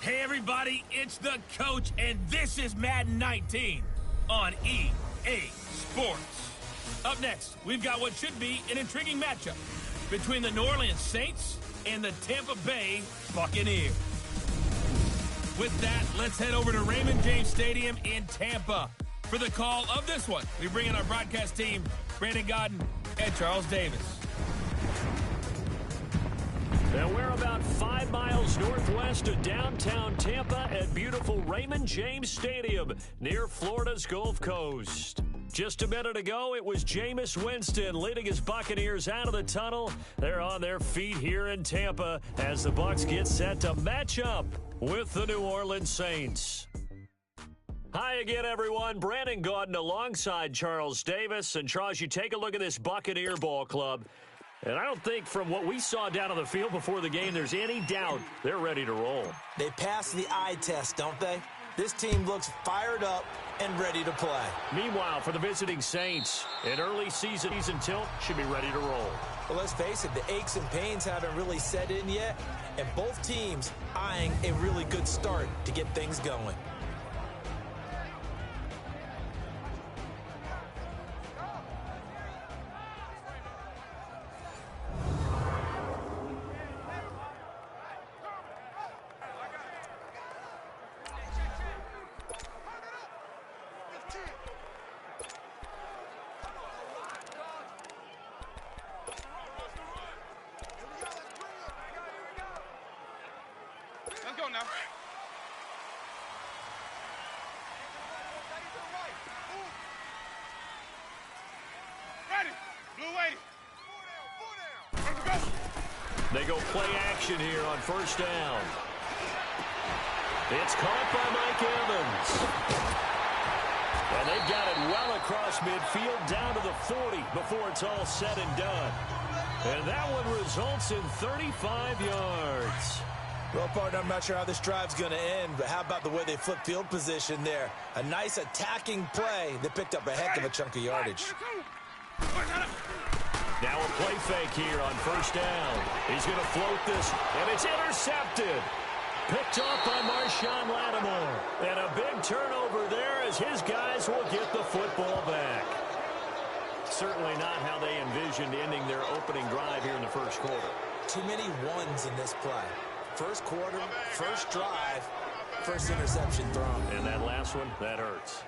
Hey everybody, it's the coach, and this is Madden 19 on EA Sports. Up next, we've got what should be an intriguing matchup between the New Orleans Saints and the Tampa Bay Buccaneers. With that, let's head over to Raymond James Stadium in Tampa for the call of this one. We bring in our broadcast team, Brandon Godden and Charles Davis. And we're about 5 miles northwest of downtown Tampa at beautiful Raymond James Stadium near Florida's Gulf Coast. Just a minute ago, it was Jameis Winston leading his Buccaneers out of the tunnel. They're on their feet here in Tampa as the Bucs get set to match up with the New Orleans Saints. Hi again, everyone. Brandon Gaudin alongside Charles Davis. And Charles, you take a look at this Buccaneer ball club. And I don't think from what we saw down on the field before the game, there's any doubt they're ready to roll. They pass the eye test, don't they? This team looks fired up and ready to play. Meanwhile, for the visiting Saints, an early season tilt should be ready to roll. Well, let's face it, the aches and pains haven't really set in yet, and both teams eyeing a really good start to get things going. Let's go now. Ready. Blue waiting. Let's go. They go play action here on first down. It's caught by Mike Evans. And they've got it well across midfield down to the 40 before it's all said and done. And that one results in 35 yards. Well, partner, I'm not sure how this drive's going to end, but how about the way they flip field position there? A nice attacking play that picked up a heck of a chunk of yardage. Now a play fake here on first down. He's going to float this, and it's intercepted. Picked off by Marshawn Lattimore. And a big turnover there as his guys will get the football back. Certainly not how they envisioned ending their opening drive here in the first quarter. Too many ones in this play. First quarter, first drive, first interception thrown. And that last one, that hurts.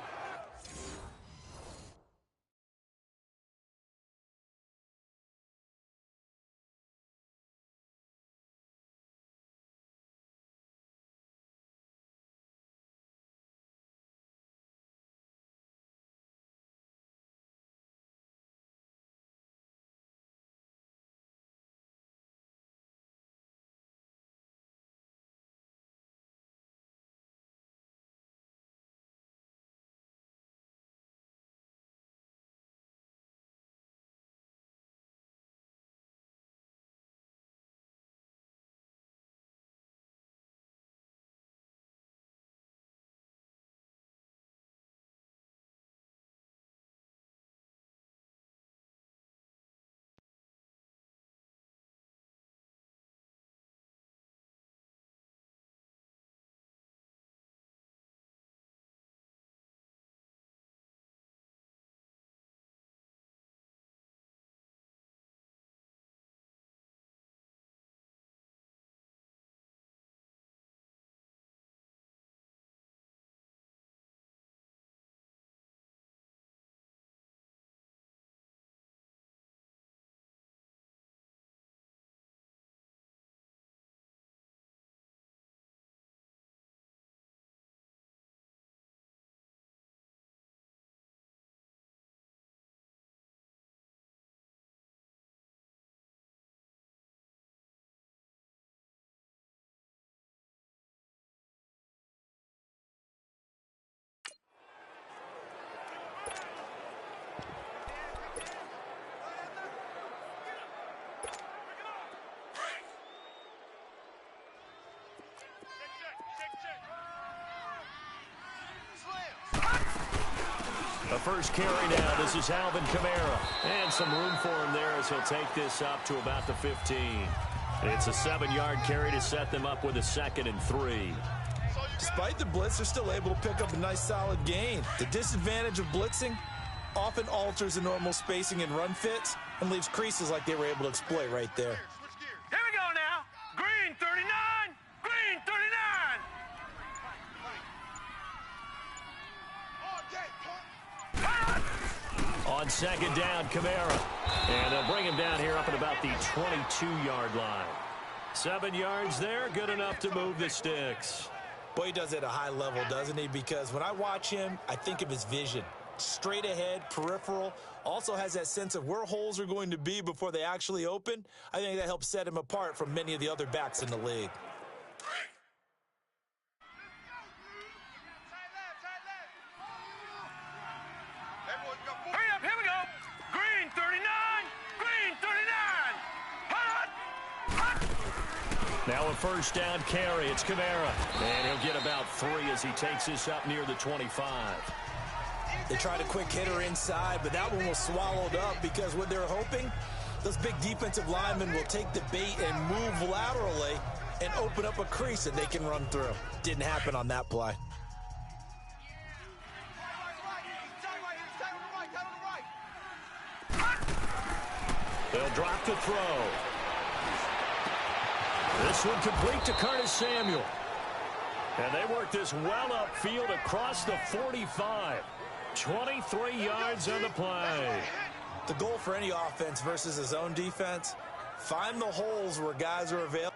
The first carry now. This is Alvin Kamara. And some room for him there as he'll take this up to about the 15. It's a 7-yard carry to set them up with a 2nd and 3. Despite the blitz, they're still able to pick up a nice solid gain. The disadvantage of blitzing often alters the normal spacing and run fits and leaves creases like they were able to exploit right there. Here we go now. Green 39. Green 39. On 2nd down, Kamara. And they'll bring him down here up at about the 22-yard line. 7 yards there, good enough to move the sticks. Boy, he does it at a high level, doesn't he? Because when I watch him, I think of his vision. Straight ahead, peripheral, also has that sense of where holes are going to be before they actually open. I think that helps set him apart from many of the other backs in the league. Hurry up, here we go. Green 39. Green 39. Now a first down carry. It's Kamara. And he'll get about 3 as he takes this up near the 25. They tried a quick hitter inside, but that one was swallowed up because what they're hoping, those big defensive linemen will take the bait and move laterally and open up a crease that they can run through. Didn't happen on that play. They'll drop the throw. This one complete to Curtis Samuel. And they work this well upfield across the 45. 23 yards on the play. The goal for any offense versus his own defense, find the holes where guys are available.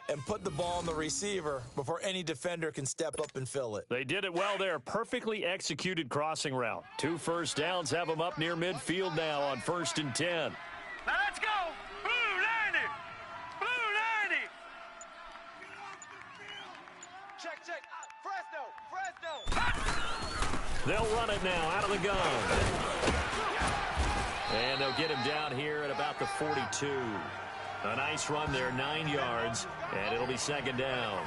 And put the ball on the receiver before any defender can step up and fill it. They did it well there. Perfectly executed crossing route. 2 first downs have them up near midfield now on 1st and 10. Now let's go. Blue 90. Blue 90. Check. Fresno. They'll run it now out of the gun. And they'll get him down here at about the 42. A nice run there, 9 yards, and it'll be 2nd down.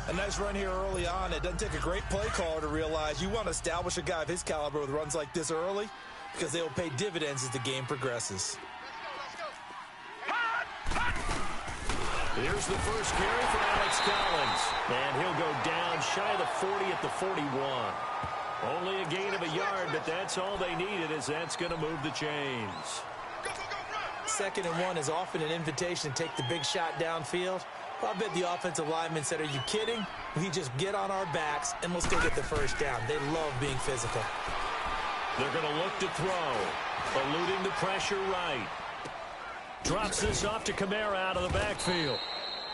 A nice run here early on. It doesn't take a great play caller to realize you want to establish a guy of his caliber with runs like this early because they will pay dividends as the game progresses. Here's the first carry for Alex Collins, and he'll go down shy of the 40 at the 41. Only a gain of a yard, but that's all they needed as that's going to move the chains. 2nd and 1 is often an invitation to take the big shot downfield. Well, I bet the offensive lineman said, are you kidding? We just get on our backs and let's go get the first down. They love being physical. They're going to look to throw, eluding the pressure right. Drops this off to Kamara out of the backfield.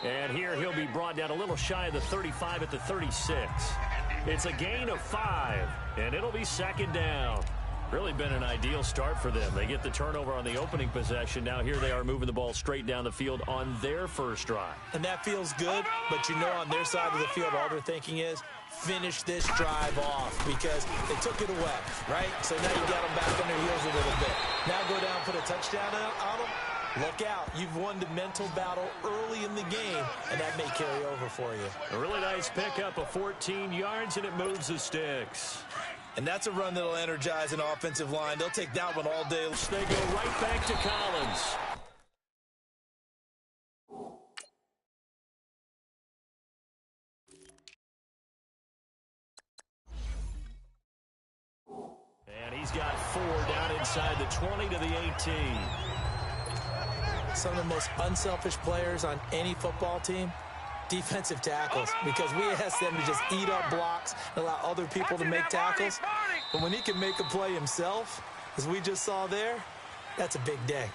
And here he'll be brought down a little shy of the 35 at the 36. It's a gain of 5, and it'll be 2nd down. Really been an ideal start for them. They get the turnover on the opening possession. Now here they are moving the ball straight down the field on their first drive. And that feels good, but you know on their side of the field, all they're thinking is, finish this drive off because they took it away, right? So now you got them back on their heels a little bit. Now go down, put a touchdown on them. Look out. You've won the mental battle early in the game, and that may carry over for you. A really nice pickup of 14 yards, and it moves the sticks. And that's a run that'll energize an offensive line. They'll take that one all day. They go right back to Collins. And he's got 4 down inside the 20 to the 18. Some of the most unselfish players on any football team, defensive tackles, because we ask them to just eat up blocks and allow other people to make tackles. But when he can make a play himself, as we just saw there, that's a big day.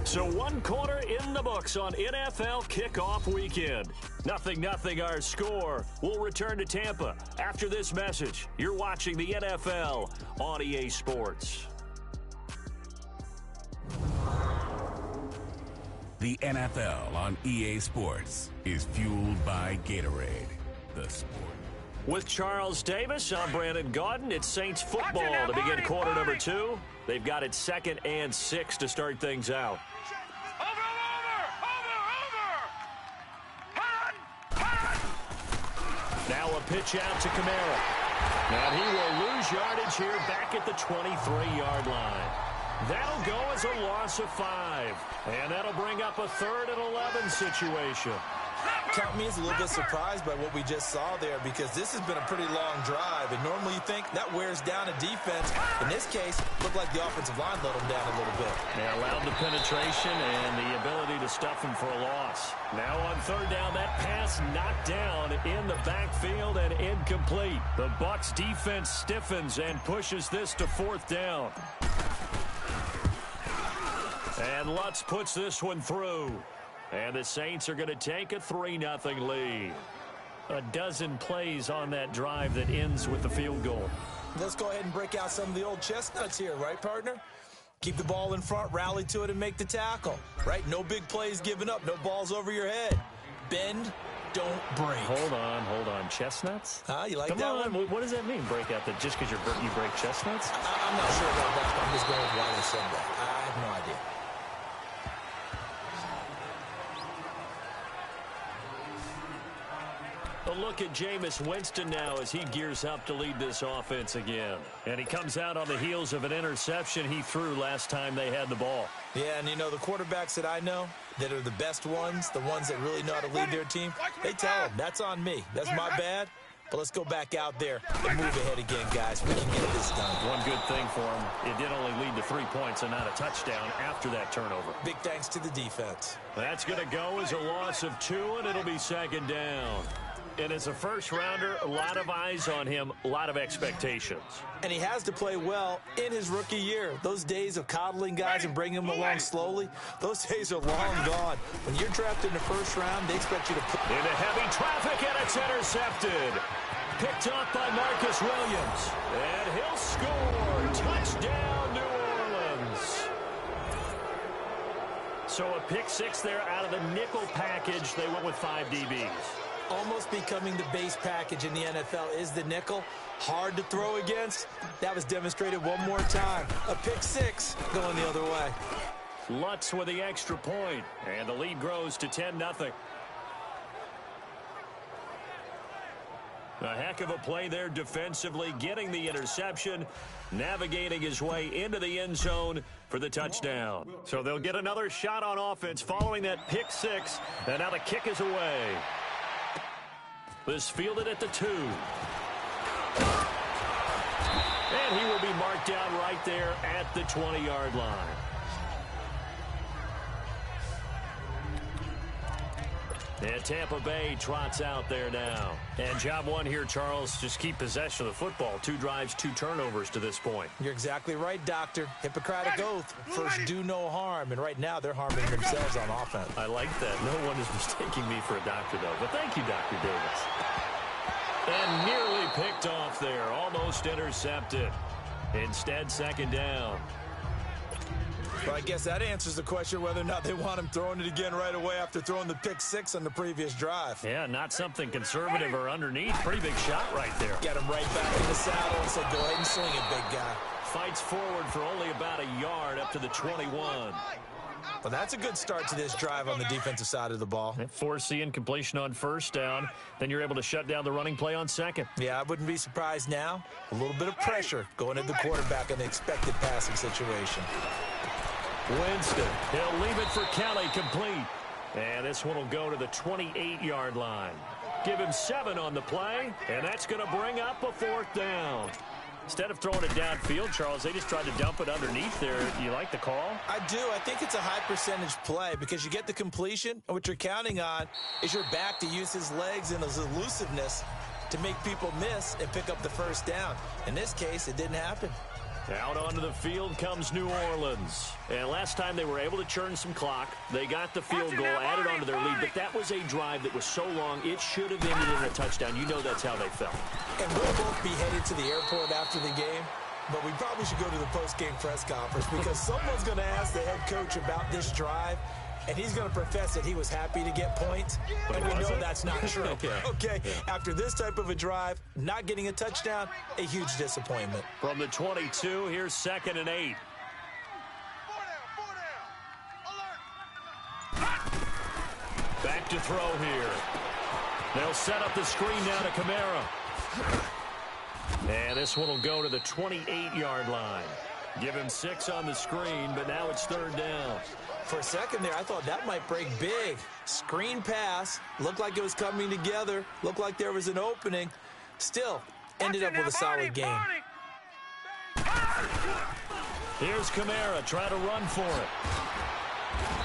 So 1 quarter in the books on NFL kickoff weekend. 0-0 our score. We'll return to Tampa after this message. You're watching the NFL on EA Sports. The NFL on EA Sports is fueled by Gatorade, the sport. With Charles Davis, I'm Brandon Gaudin. It's Saints football to begin quarter number 2. They've got it 2nd and 6 to start things out. Now a pitch out to Kamara. And he will lose yardage here back at the 23-yard line. That'll go as a loss of 5. And that'll bring up a 3rd and 11 situation. Count me as a little bit surprised by what we just saw there because this has been a pretty long drive. And normally you think that wears down a defense. In this case, it looked like the offensive line let them down a little bit. They allowed the penetration and the ability to stuff him for a loss. Now on 3rd down, that pass knocked down in the backfield and incomplete. The Bucks defense stiffens and pushes this to 4th down. And Lutz puts this one through. And the Saints are going to take a 3-0 lead. A dozen plays on that drive that ends with the field goal. Let's go ahead and break out some of the old chestnuts here, right, partner? Keep the ball in front, rally to it, and make the tackle, right? No big plays given up, no balls over your head. Bend, don't break. Hold on. Chestnuts? You like Come that on. one? What does that mean, break out? That just because you break chestnuts? I'm not sure about that, but I'm just going with why they said that. I have no idea. A look at Jameis Winston now as he gears up to lead this offense again. And he comes out on the heels of an interception he threw last time they had the ball. Yeah, and you know, the quarterbacks that I know that are the best ones, the ones that really know how to lead their team, they tell them, that's on me. That's my bad. But let's go back out there and move ahead again, guys. We can get this done. One good thing for him, it did only lead to 3 points and not a touchdown after that turnover. Big thanks to the defense. That's going to go as a loss of 2, and it'll be 2nd down. And as a first-rounder, a lot of eyes on him, a lot of expectations. And he has to play well in his rookie year. Those days of coddling guys and bringing them along slowly, those days are long gone. When you're drafted in the first round, they expect you to put... Into heavy traffic, and it's intercepted. Picked up by Marcus Williams. And he'll score. Touchdown, New Orleans. So a pick 6 there out of the nickel package. They went with 5 DBs. Almost becoming the base package in the NFL is the nickel. Hard to throw against. That was demonstrated one more time. A pick 6 going the other way. Lutz with the extra point, and the lead grows to 10-0. A heck of a play there defensively, getting the interception, navigating his way into the end zone for the touchdown. So they'll get another shot on offense following that pick 6, and now the kick is away. This fielded at the 2. And he will be marked down right there at the 20-yard line. And Tampa Bay trots out there now. And job one here, Charles, just keep possession of the football. 2 drives, 2 turnovers to this point. You're exactly right, Doctor. Hippocratic oath. First, do no harm. And right now, they're harming themselves on offense. I like that. No one is mistaking me for a doctor, though. But thank you, Dr. Davis. And nearly picked off there. Almost intercepted. Instead, second down. Well, I guess that answers the question whether or not they want him throwing it again right away after throwing the pick six on the previous drive. Yeah, not something conservative or underneath. Pretty big shot right there. Got him right back in the saddle and said, go ahead and sling it, big guy. Fights forward for only about a yard up to the 21. Well, that's a good start to this drive on the defensive side of the ball. Force the incompletion on first down. Then you're able to shut down the running play on second. Yeah, I wouldn't be surprised now. A little bit of pressure going at the quarterback in the expected passing situation. Winston, he'll leave it for Kelly, complete. And this one will go to the 28-yard line. Give him 7 on the play, and that's going to bring up a fourth down. Instead of throwing it downfield, Charles, they just tried to dump it underneath there. Do you like the call? I do. I think it's a high percentage play because you get the completion, and what you're counting on is your back to use his legs and his elusiveness to make people miss and pick up the first down. In this case, it didn't happen. Out onto the field comes New Orleans. And last time they were able to churn some clock. They got the field goal, added onto their lead. But that was a drive that was so long, it should have ended in a touchdown. You know that's how they felt. And we'll both be headed to the airport after the game. But we probably should go to the post-game press conference because someone's going to ask the head coach about this drive. And he's going to profess that he was happy to get points. And we know that's not true. Okay, after this type of a drive, not getting a touchdown, a huge disappointment. From the 22, here's 2nd and 8. Back to throw here. They'll set up the screen now to Kamara. And this one will go to the 28-yard line. Give him 6 on the screen, but now it's 3rd down. For a second there, I thought that might break big. Screen pass. Looked like it was coming together. Looked like there was an opening. Still, ended up with a solid game. Here's Kamara trying to run for it.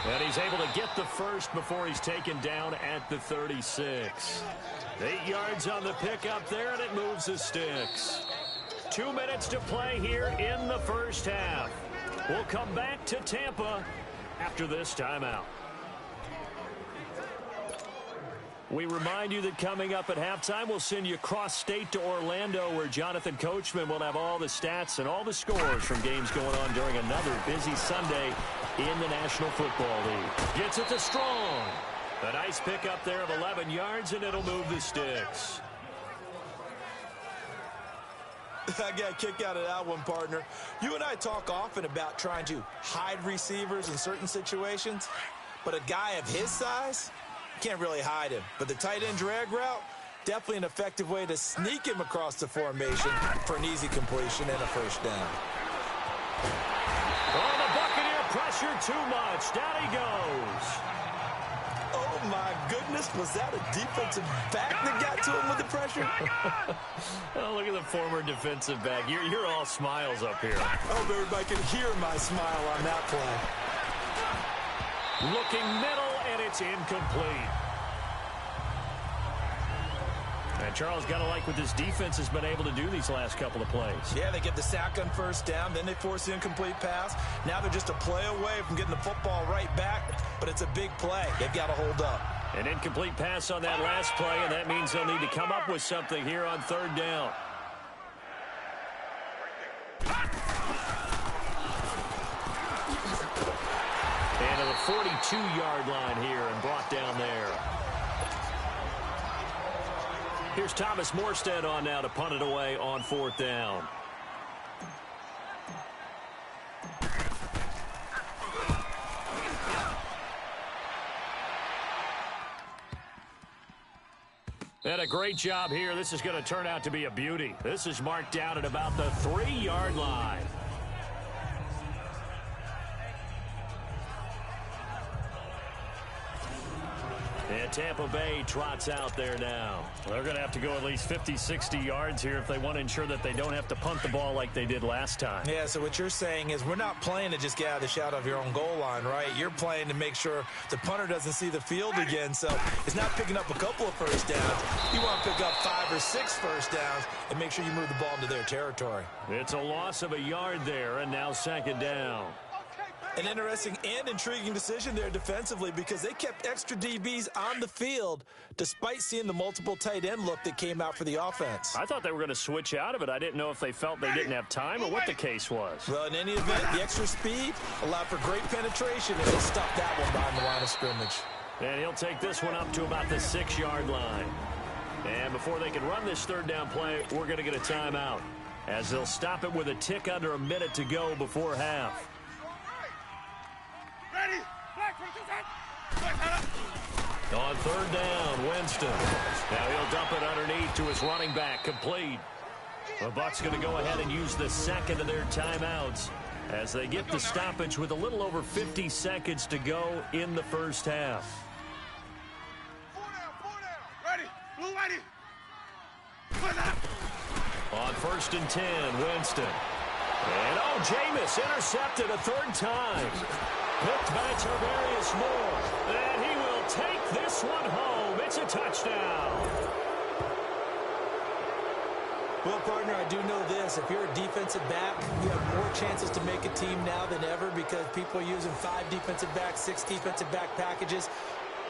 And he's able to get the first before he's taken down at the 36. 8 yards on the pickup there, and it moves the sticks. 2 minutes to play here in the first half. We'll come back to Tampa after this timeout. We remind you that coming up at halftime, we'll send you cross-state to Orlando, where Jonathan Coachman will have all the stats and all the scores from games going on during another busy Sunday in the National Football League. Gets it to Strong. A nice pickup there of 11 yards, and it'll move the sticks. I got a kick out of that one, partner. You and I talk often about trying to hide receivers in certain situations, but a guy of his size, can't really hide him. But the tight end drag route, definitely an effective way to sneak him across the formation for an easy completion and a first down. Oh, the Buccaneer pressure too much. Down he goes. Oh, my goodness. Was that a defensive back that got to him with the pressure? Oh, look at the former defensive back. You're all smiles up here. I hope everybody can hear my smile on that play. Looking middle, and it's incomplete. And Charles, got to like what this defense has been able to do these last couple of plays. Yeah, they get the sack on first down, then they force the incomplete pass. Now they're just a play away from getting the football right back, but it's a big play. They've got to hold up. An incomplete pass on that last play, and that means they'll need to come up with something here on 3rd down. And to the 42-yard line here and brought down there. Here's Thomas Morstead on now to punt it away on 4th down. And a great job here. This is going to turn out to be a beauty. This is marked down at about the 3-yard line. And Tampa Bay trots out there now. They're going to have to go at least 50, 60 yards here if they want to ensure that they don't have to punt the ball like they did last time. Yeah, so what you're saying is we're not playing to just get out of the shadow of your own goal line, right? You're playing to make sure the punter doesn't see the field again. So it's not picking up a couple of first downs. You want to pick up 5 or 6 first downs and make sure you move the ball into their territory. It's a loss of a yard there, and now 2nd down. An interesting and intriguing decision there defensively because they kept extra DBs on the field despite seeing the multiple tight end look that came out for the offense. I thought they were going to switch out of it. I didn't know if they felt they didn't have time or what the case was. Well, in any event, the extra speed allowed for great penetration, and they stopped that one behind the line of scrimmage. And he'll take this one up to about the 6-yard line. And before they can run this third down play, we're going to get a timeout, as they'll stop it with a tick under a minute to go before half. Ready? On third down, Winston. Now he'll dump it underneath to his running back, complete. The Bucks going to go ahead and use the second of their timeouts as they get the stoppage with a little over 50 seconds to go in the first half. 4 down. Ready? Blue ready. On 1st and 10, Winston. And Jameis intercepted a third time. Picked by Tarvarius Moore. And he will take this one home. It's a touchdown. Well, partner, I do know this. If you're a defensive back, you have more chances to make a team now than ever because people are using 5 defensive backs, 6 defensive back packages.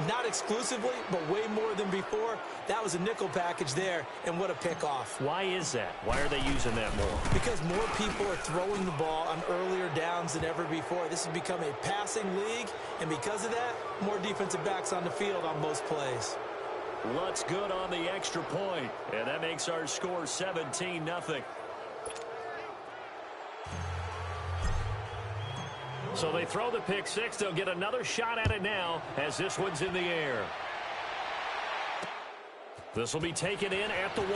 Not exclusively, but way more than before. That was a nickel package there, and what a pickoff. Why is that? Why are they using that more? Because more people are throwing the ball on earlier downs than ever before. This has become a passing league, and because of that, more defensive backs on the field on most plays. Looks good on the extra point, and that makes our score 17-0. So they throw the pick six. They'll get another shot at it now as this one's in the air. This will be taken in at the 1.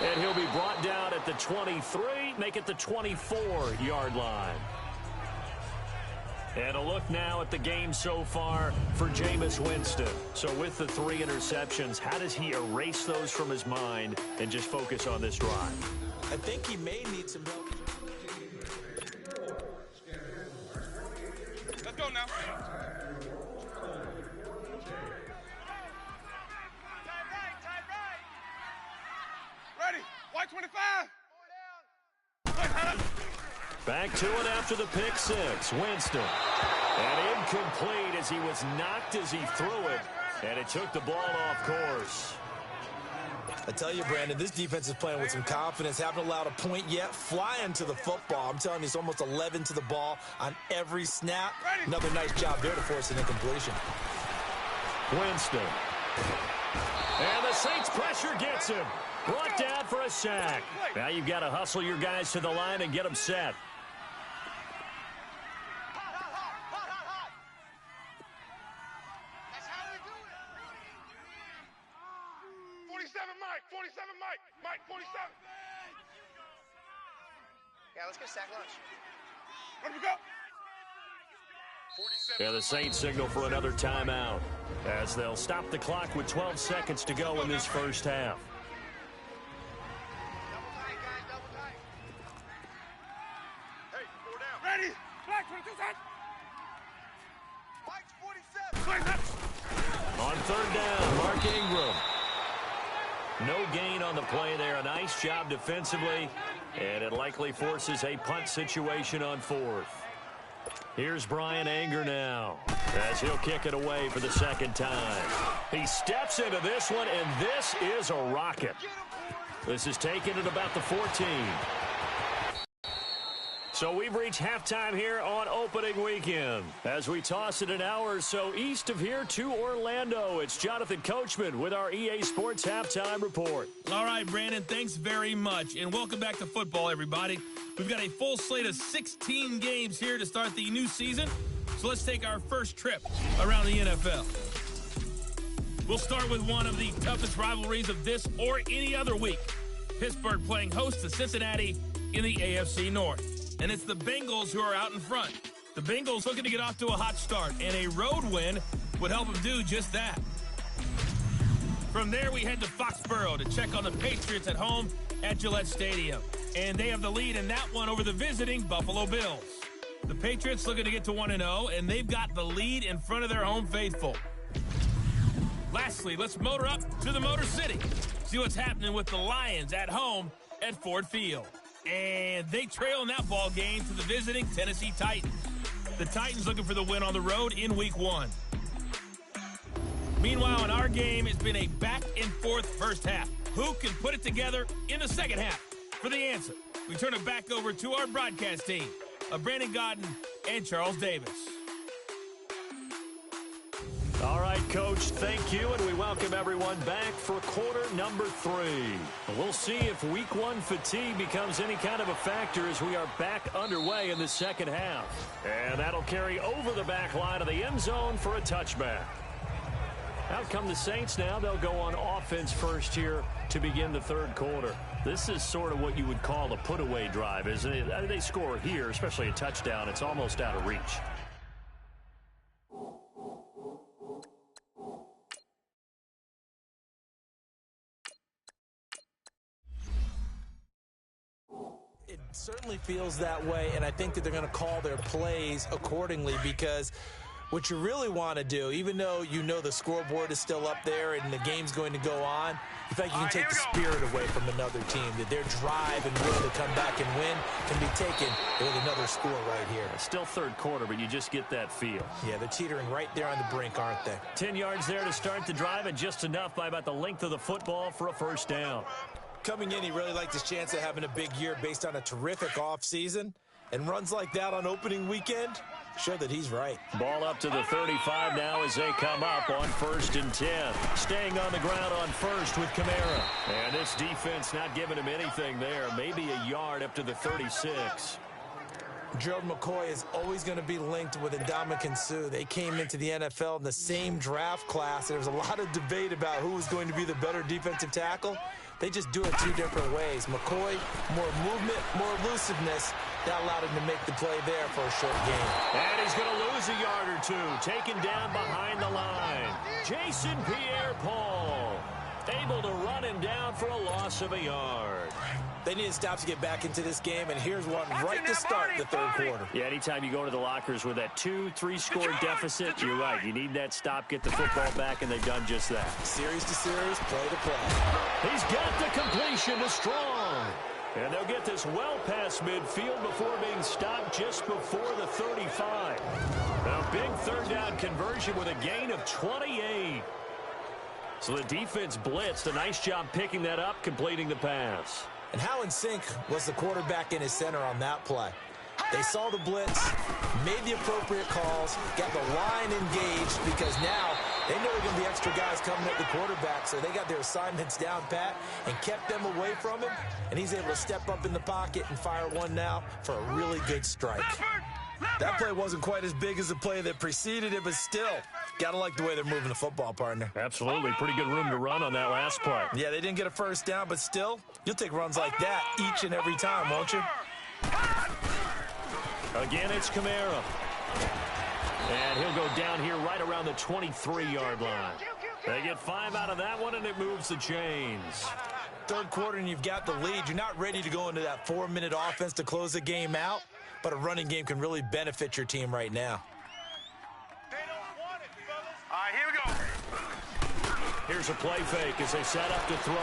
And he'll be brought down at the 23, make it the 24-yard line. And a look now at the game so far for Jameis Winston. So with the 3 interceptions, how does he erase those from his mind and just focus on this drive? I think he may need some help. Let's go now. Ready? White 25. Back to it after the pick six. Winston. And incomplete as he was knocked as he threw it. And it took the ball off course. I tell you, Brandon, this defense is playing with some confidence. Haven't allowed a point yet. Flying to the football. I'm telling you, it's almost 11 to the ball on every snap. Another nice job there to force an incompletion. Winston. And the Saints pressure gets him. Brought down for a sack. Now you've got to hustle your guys to the line and get them set. That's how we do it. 47 Mike. 47 Mike. Mike 47. Yeah, let's get a sack lunch. Let me go. Yeah, the Saints signal for another timeout as they'll stop the clock with 12 seconds to go in this first half. Double tight, guys, double tight. Hey, 4 down. Ready? Black 22 set. Mike's 47. On third down, Mark Ingram. No gain on the play there. A nice job defensively, and it likely forces a punt situation on 4th. Here's Brian Anger now as he'll kick it away for the second time. He steps into this one, and this is a rocket. This is taken at about the 14. So we've reached halftime here on opening weekend. As we toss it an hour or so east of here to Orlando, it's Jonathan Coachman with our EA Sports Halftime Report. All right, Brandon, thanks very much. And welcome back to football, everybody. We've got a full slate of 16 games here to start the new season. So let's take our first trip around the NFL. We'll start with one of the toughest rivalries of this or any other week. Pittsburgh playing host to Cincinnati in the AFC North. And it's the Bengals who are out in front. The Bengals looking to get off to a hot start, and a road win would help them do just that. From there, we head to Foxborough to check on the Patriots at home at Gillette Stadium. And they have the lead in that one over the visiting Buffalo Bills. The Patriots looking to get to 1-0, and they've got the lead in front of their home faithful. Lastly, let's motor up to the Motor City. See what's happening with the Lions at home at Ford Field. and they trail in that ball game to the visiting Tennessee Titans. The Titans looking for the win on the road in Week 1. Meanwhile, in our game, it's been a back-and-forth first half. Who can put it together in the second half? For the answer, we turn it back over to our broadcast team of Brandon Godden and Charles Davis. All right, Coach, thank you, and we welcome everyone back for quarter number 3. We'll see if Week 1 fatigue becomes any kind of a factor as we are back underway in the second half. And that'll carry over the back line of the end zone for a touchback. Out come the Saints now. They'll go on offense first here to begin the third quarter. This is sort of what you would call a put-away drive, isn't it? They score here, especially a touchdown. It's almost out of reach. It certainly feels that way, and I think that they're going to call their plays accordingly, because what you really want to do, even though you know the scoreboard is still up there and the game's going to go on, you think you can take the spirit away from another team, that their drive and will to come back and win can be taken with another score right here. It's still third quarter, but you just get that feel. Yeah, they're teetering right there on the brink, aren't they? 10 yards there to start the drive, and just enough by about the length of the football for a first down. Coming in, he really liked his chance of having a big year based on a terrific offseason, and runs like that on opening weekend show that he's right. Ball up to the 35 now as they come up on 1st and 10. Staying on the ground on first with Kamara. And this defense not giving him anything there. Maybe a yard up to the 36. Gerald McCoy is always going to be linked with Ndamukong Suh. They came into the NFL in the same draft class. There was a lot of debate about who was going to be the better defensive tackle. They just do it 2 different ways. McCoy, more movement, more elusiveness. That allowed him to make the play there for a short game. And he's going to lose a yard or 2. Taken down behind the line. Jason Pierre-Paul able to run him down for a loss of a yard. They need to stop to get back into this game, and here's one right to start the third quarter. Yeah, anytime you go to the lockers with that 2-3 score deficit, you're right. You need that stop, get the football back, and they've done just that. Series to series, play to play. He's got the completion to Strong. And they'll get this well past midfield before being stopped just before the 35. A big third down conversion with a gain of 28. So the defense blitzed. A nice job picking that up, completing the pass. And how in sync was the quarterback in his center on that play? They saw the blitz, made the appropriate calls, got the line engaged, because now they know there are going to be extra guys coming at the quarterback, so they got their assignments down pat and kept them away from him, and he's able to step up in the pocket and fire one now for a really good strike. That play wasn't quite as big as the play that preceded it, but still, gotta like the way they're moving the football, partner. Absolutely. Pretty good room to run on that last play. Yeah, they didn't get a first down, but still, you'll take runs like that each and every time, won't you? Again, it's Kamara. And he'll go down here right around the 23-yard line. They get 5 out of that one, and it moves the chains. Third quarter, and you've got the lead. You're not ready to go into that 4-minute offense to close the game out, but a running game can really benefit your team right now. They don't want it, fellas. All right, here we go. Here's a play fake as they set up to throw.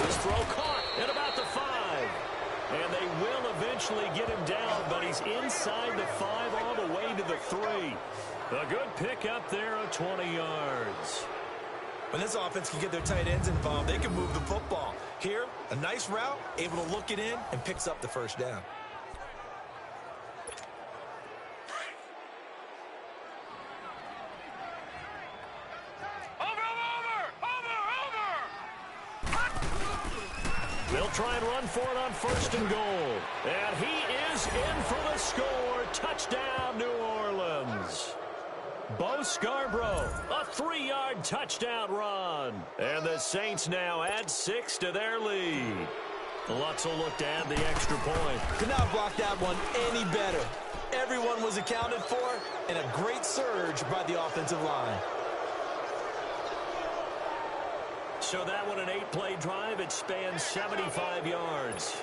This throw caught at about the 5. And they will eventually get him down, but he's inside the 5 all the way to the 3. A good pickup there of 20 yards. When this offense can get their tight ends involved, they can move the football. Here, a nice route, able to look it in, and picks up the first down. They'll try and run for it on 1st and goal. And he is in for the score. Touchdown, New Orleans. Bo Scarborough, a 3-yard touchdown run. And the Saints now add 6 to their lead. Lutz will look to add the extra point. Could not block that one any better. Everyone was accounted for, and a great surge by the offensive line. So that one, an 8-play drive. It spans 75 yards.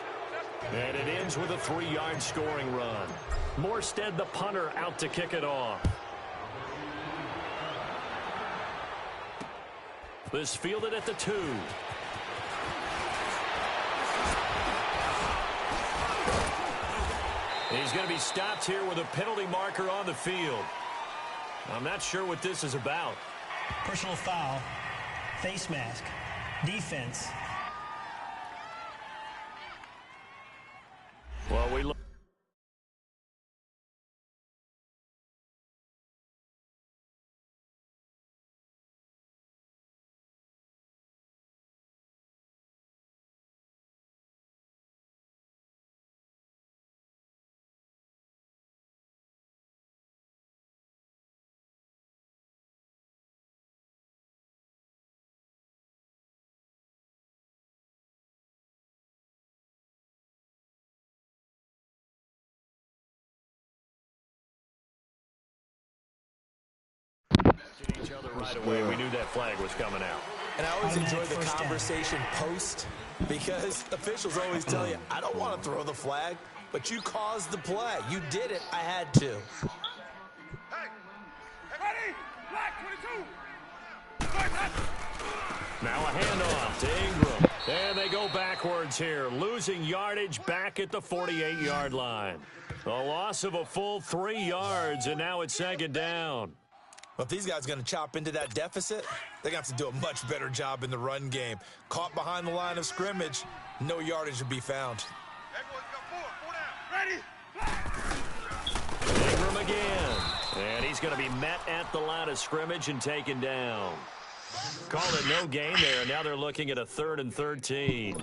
And it ends with a 3-yard scoring run. Morstead, the punter, out to kick it off. This fielded at the 2. He's going to be stopped here with a penalty marker on the field. I'm not sure what this is about. Personal foul, face mask, defense. Well, we look. Each other right away. We knew that flag was coming out. And I always enjoy the conversation post because officials always tell you, I don't want to throw the flag, but you caused the play. You did it. I had to. Hey, ready? Black 22. Now a handoff to Ingram. And they go backwards here, losing yardage back at the 48-yard line. A loss of a full 3 yards, and now it's second down. Well, if these guys are going to chop into that deficit, they're going to have to do a much better job in the run game. Caught behind the line of scrimmage, no yardage to be found. Everyone's got 4 down. Ready? Ingram again. And he's going to be met at the line of scrimmage and taken down. Call it no gain there, and now they're looking at a 3rd and 13.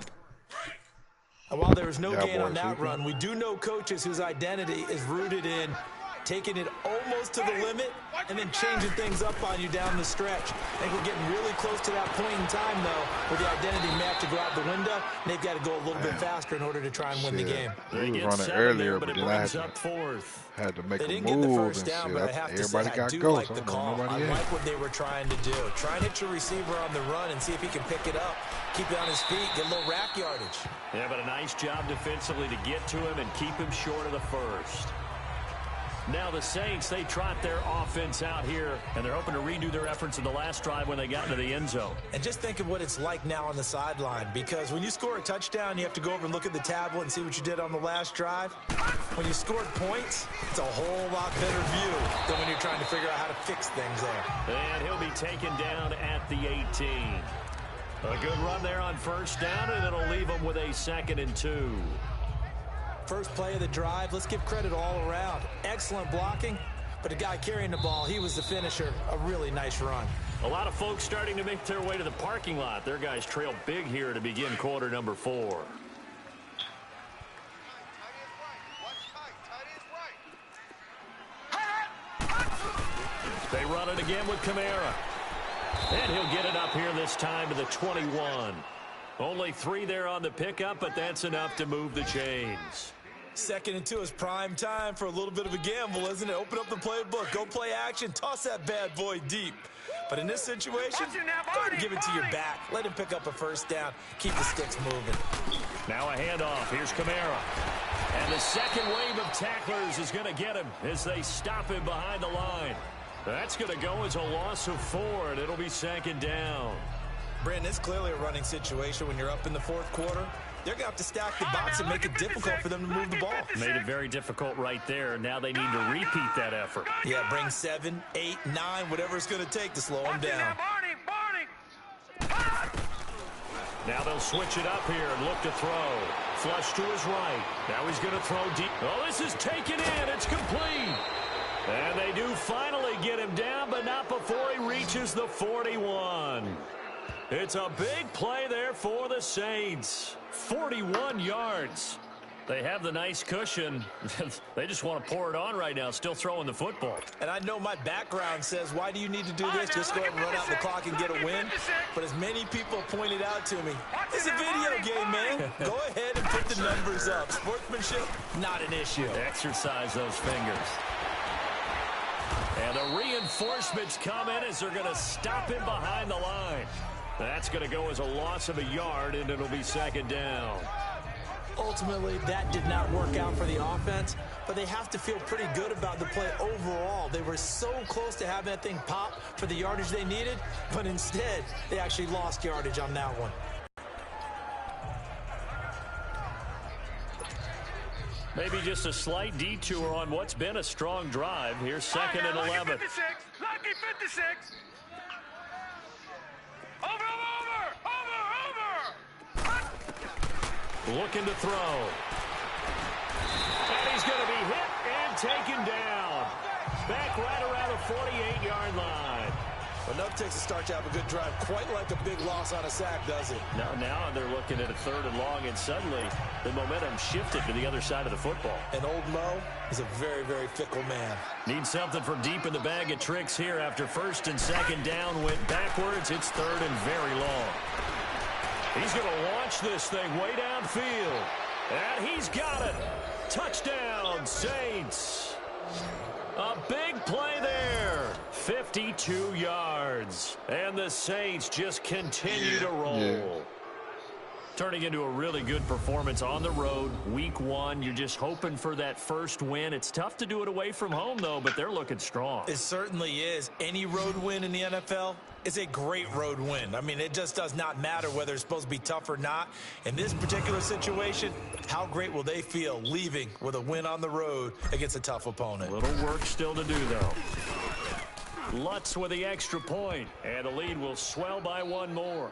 And while there was no gain on that run, we do know coaches whose identity is rooted in taking it almost to the limit and then changing things up on you down the stretch. I think we're getting really close to that point in time, though, where the identity may have to go out the window, and they've got to go a little bit faster in order to try and win the game. We was running earlier, but then I had to make a move and shit. Everybody got goals. I like what they were trying to do. Try and hit your receiver on the run and see if he can pick it up, keep it on his feet, get a little rack yardage. Yeah, but a nice job defensively to get to him and keep him short of the first. Now the Saints, they trot their offense out here, and they're hoping to redo their efforts in the last drive when they got into the end zone. And just think of what it's like now on the sideline, because when you score a touchdown, you have to go over and look at the tablet and see what you did on the last drive. When you scored points, it's a whole lot better view than when you're trying to figure out how to fix things there. And he'll be taken down at the 18. A good run there on first down, and it'll leave him with a 2nd and 2. First play of the drive, let's give credit all around. Excellent blocking, but the guy carrying the ball, he was the finisher. A really nice run. A lot of folks starting to make their way to the parking lot. Their guys trail big here to begin quarter number 4. They run it again with Kamara. And he'll get it up here this time to the 21. Only 3 there on the pickup, but that's enough to move the chains. 2nd and 2 is prime time for a little bit of a gamble, isn't it? Open up the playbook, go play action, toss that bad boy deep. But in this situation, go ahead and give it to your back. Let him pick up a first down. Keep the sticks moving. Now a handoff. Here's Kamara. And the second wave of tacklers is going to get him as they stop him behind the line. That's going to go as a loss of 4, and it'll be 2nd down. Brandon, it's clearly a running situation when you're up in the 4th quarter. They're going to have to stack the box and make it difficult for them to move the ball. Made it very difficult right there. Now they need to repeat that effort. Yeah, bring 7, 8, 9, whatever it's going to take to slow them down. Now they'll switch it up here and look to throw. Flush to his right. Now he's going to throw deep. Oh, this is taken in. It's complete. And they do finally get him down, but not before he reaches the 41. It's a big play there for the Saints. 41 yards. They have the nice cushion. They just want to pour it on right now, still throwing the football. And I know my background says, why do you need to do this? Just go ahead and run out the clock and get a win. But as many people pointed out to me, it's a video game, man. Go ahead and put the numbers up. Sportsmanship, not an issue. Exercise those fingers. And the reinforcements come in as they're going to stop him behind the line. That's going to go as a loss of a yard, and it'll be 2nd down. Ultimately, that did not work out for the offense, but they have to feel pretty good about the play overall. They were so close to having that thing pop for the yardage they needed, but instead, they actually lost yardage on that one. Maybe just a slight detour on what's been a strong drive. Here's second and 11. Lucky 56. Lucky 56. Over. Looking to throw. And he's going to be hit and taken down. Back right around the 48-yard line. Enough takes a start to have a good drive. Quite like a big loss on a sack, does it? Now they're looking at a third and long, and suddenly the momentum shifted to the other side of the football. And old Mo is a very, very fickle man. Need something from deep in the bag of tricks here after first and second down went backwards. It's third and very long. He's going to launch this thing way downfield. And he's got it. Touchdown, Saints. A big play there. 52 yards. And the Saints just continue to roll. Yeah. Turning into a really good performance on the road. Week 1, you're just hoping for that first win. It's tough to do it away from home, though, but they're looking strong. It certainly is. Any road win in the NFL is a great road win. I mean, it just does not matter whether it's supposed to be tough or not. In this particular situation, how great will they feel leaving with a win on the road against a tough opponent? A little work still to do, though. Lutz with the extra point, and the lead will swell by one more.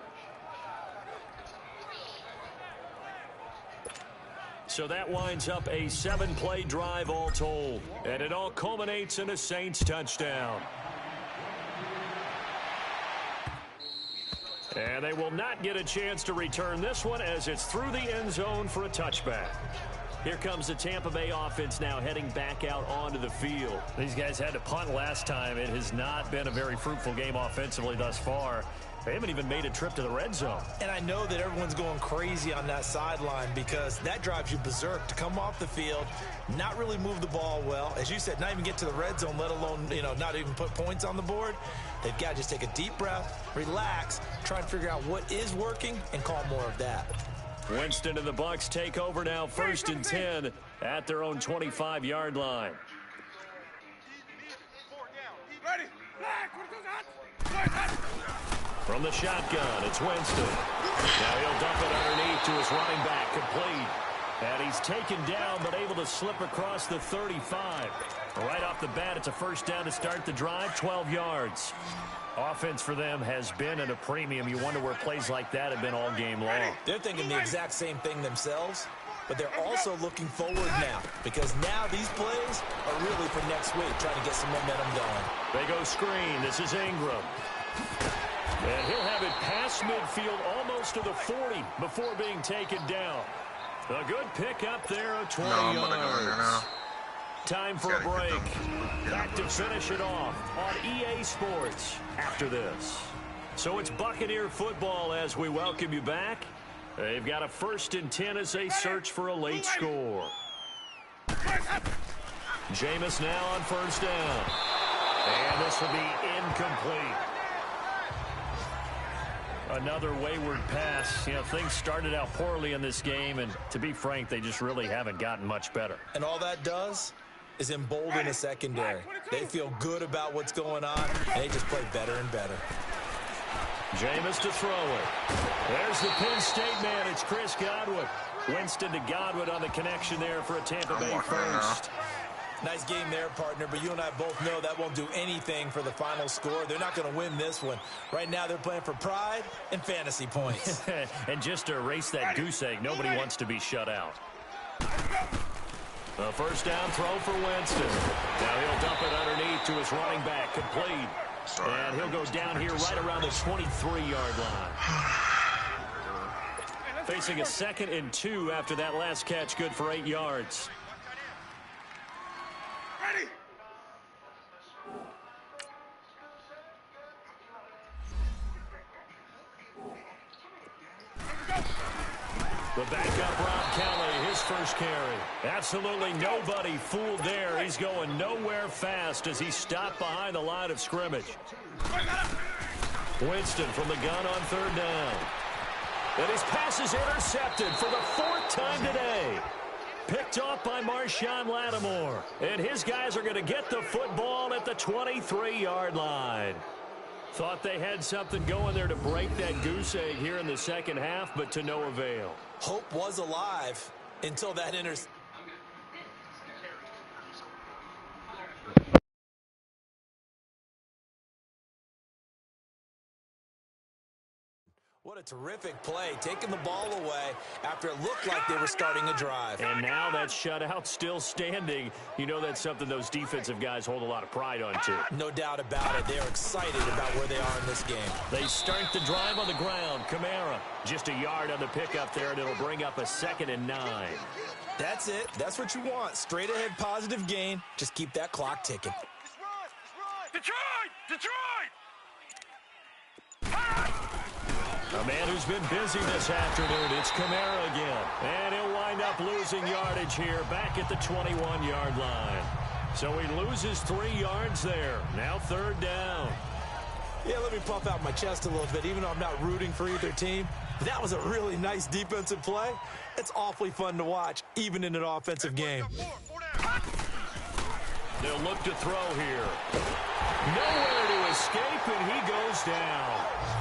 So that winds up a 7-play drive all told. And it all culminates in a Saints touchdown. And they will not get a chance to return this one as it's through the end zone for a touchback. Here comes the Tampa Bay offense now heading back out onto the field. These guys had to punt last time. It has not been a very fruitful game offensively thus far. They haven't even made a trip to the red zone. And I know that everyone's going crazy on that sideline because that drives you berserk to come off the field, not really move the ball well. As you said, not even get to the red zone, let alone, not even put points on the board. They've got to just take a deep breath, relax, try and figure out what is working, and call more of that. Winston and the Bucks take over now, first and 10 at their own 25-yard line. Ready. From the shotgun, it's Winston. Now he'll dump it underneath to his running back, complete. And he's taken down, but able to slip across the 35. Right off the bat, it's a first down to start the drive, 12 yards. Offense for them has been at a premium. You wonder where plays like that have been all game long. They're thinking the exact same thing themselves, but they're also looking forward now because now these plays are really for next week, trying to get some momentum going. They go screen. This is Ingram. And he'll have it past midfield almost to the 40 before being taken down. A good pickup there of 20 yards. Time for a break. Back to finish it off on EA Sports after this. So it's Buccaneer football as we welcome you back. They've got a first and 10 as they search for a late score. Jameis now on first down. And this will be incomplete. Another wayward pass. Things started out poorly in this game, and to be frank, they just really haven't gotten much better. And all that does is embolden a secondary. They feel good about what's going on, and they just play better and better. Jameis to throw it. There's the Penn State man. It's Chris Godwin. Winston to Godwin on the connection there for a Tampa Bay first. Nice game there, partner, but you and I both know that won't do anything for the final score. They're not going to win this one. Right now, they're playing for pride and fantasy points. And just to erase that goose egg, nobody wants to be shut out. A first down throw for Winston. Now he'll dump it underneath to his running back, complete. And he'll go down here right around the 23-yard line. Facing a 2nd and 2 after that last catch, good for 8 yards. Ready. The backup, Rob Kelly, his first carry. Absolutely nobody fooled there. He's going nowhere fast as he stopped behind the line of scrimmage. Winston from the gun on third down. And his pass is intercepted for the 4th time today. Picked off by Marshawn Lattimore. And his guys are going to get the football at the 23-yard line. Thought they had something going there to break that goose egg here in the second half, but to no avail. Hope was alive until that What a terrific play, taking the ball away after it looked like they were starting a drive. And now that shutout still standing. You know that's something those defensive guys hold a lot of pride on, too. No doubt about it. They're excited about where they are in this game. They start the drive on the ground. Kamara, just a yard on the pickup there, and it'll bring up a 2nd and 9. That's it. That's what you want. Straight ahead positive gain. Just keep that clock ticking. Detroit! Detroit! A man who's been busy this afternoon, it's Kamara again. And he'll wind up losing yardage here back at the 21-yard line. So he loses 3 yards there. Now 3rd down. Yeah, let me puff out my chest a little bit, even though I'm not rooting for either team. That was a really nice defensive play. It's awfully fun to watch, even in an offensive game. They'll look to throw here. Nowhere to escape, and he goes down.